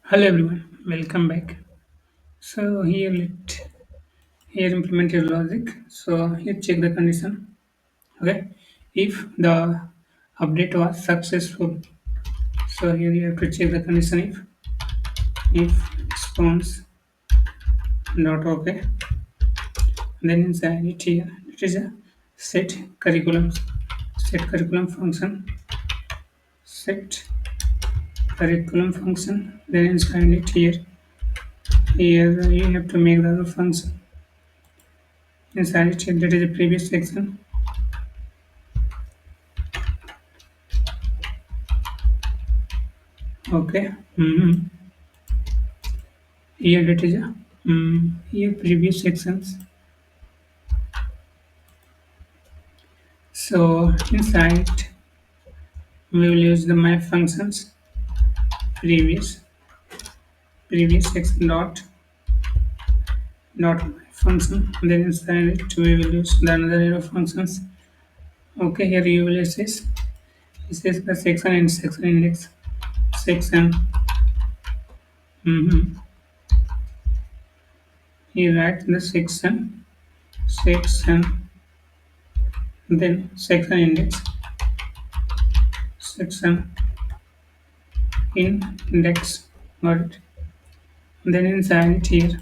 Hello everyone, welcome back. So here implement your logic. So here check the condition. Okay, if the update was successful, so here you have to check the condition if response not okay, then inside it here it is a set curriculum function set curriculum function. Then inside it here you have to make the other function inside it here, that is the previous section. Okay. Here it is here previous sections. So inside we will use the map functions previous section dot map function. Then inside it we will use the another arrow functions. Okay, here you will use this is the section and section index section. mm Here write the section, then section index section index. Got it. Then inside it here.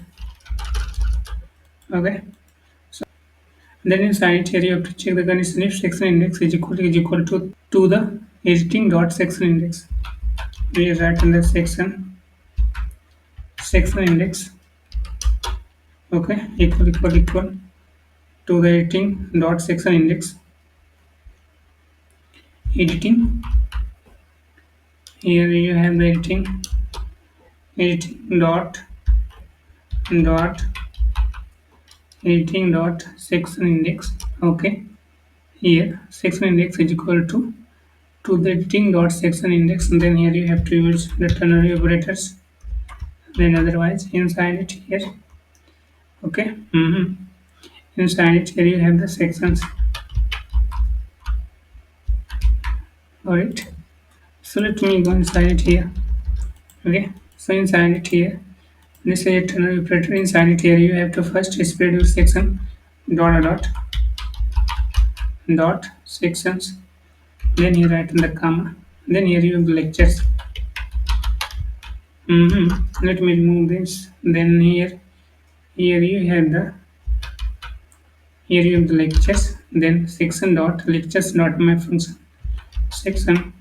Okay. Then inside here you have to check the condition if section index is equal to the editing dot section index. We write in the section index. Okay, equal to the editing dot section index. Editing. Here you have the editing dot editing dot section index. Okay, here section index is equal to the editing dot section index, and then here you have to use the ternary operators. Then otherwise inside it here. Okay. Inside it here you have the sections. Alright. So let me go inside it here. Okay. So inside it here, this is a ternary operator. Inside it here you have to first spread your section dot sections. Then you write in the comma. Then here you have the lectures. Let me remove this. Then here you have the lectures. Then section dot lectures dot my function section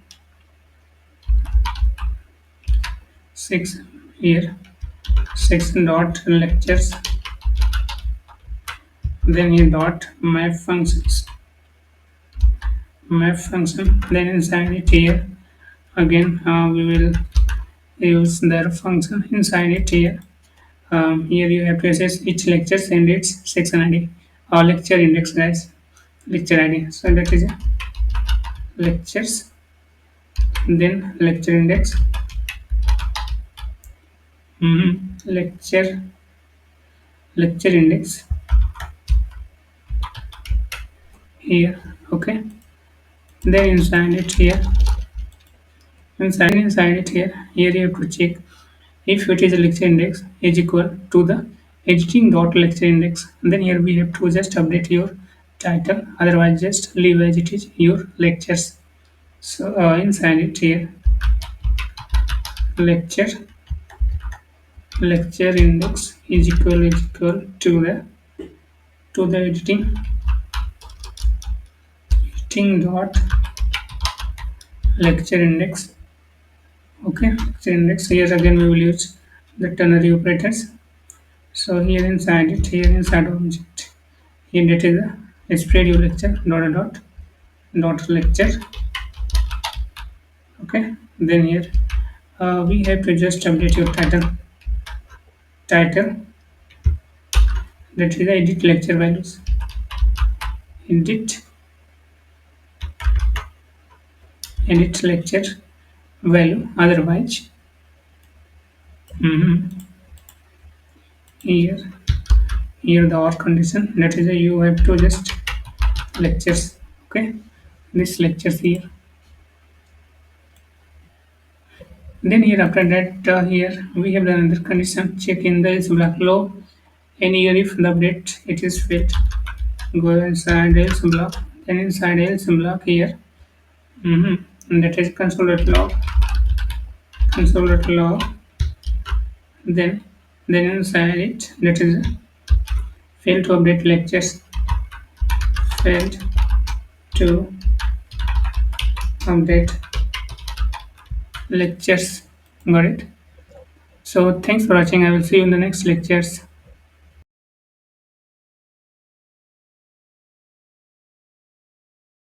here section dot lectures. Then here dot map function. Then inside it here again we will use their function inside it here. Here you have to access each lectures and its section ID or lecture index, guys. Lecture ID. So that is lectures. Then lecture index. Lecture index here. Okay. Then inside it here. Inside it here you have to check if it is a lecture index is equal to the editing dot lecture index. And then here we have to just update your title, otherwise just leave as it is your lectures. So inside it here lecture index is equal to the editing dot lecture index. Okay, lecture index. Here again we will use the ternary operators. So here inside object here that is a spread your lecture dot lecture. Okay, then here we have to just update your title that is edit lecture values, edit lecture value. Otherwise here the or condition, that is you have to just lectures. Okay, this lectures here. Then here after that here we have another condition check in the else block low and here if the update it is failed go inside else block then inside else block here and that is console.log then inside it that is failed to update lectures failed to update lectures got it. So thanks for watching. I will see you in the next lectures.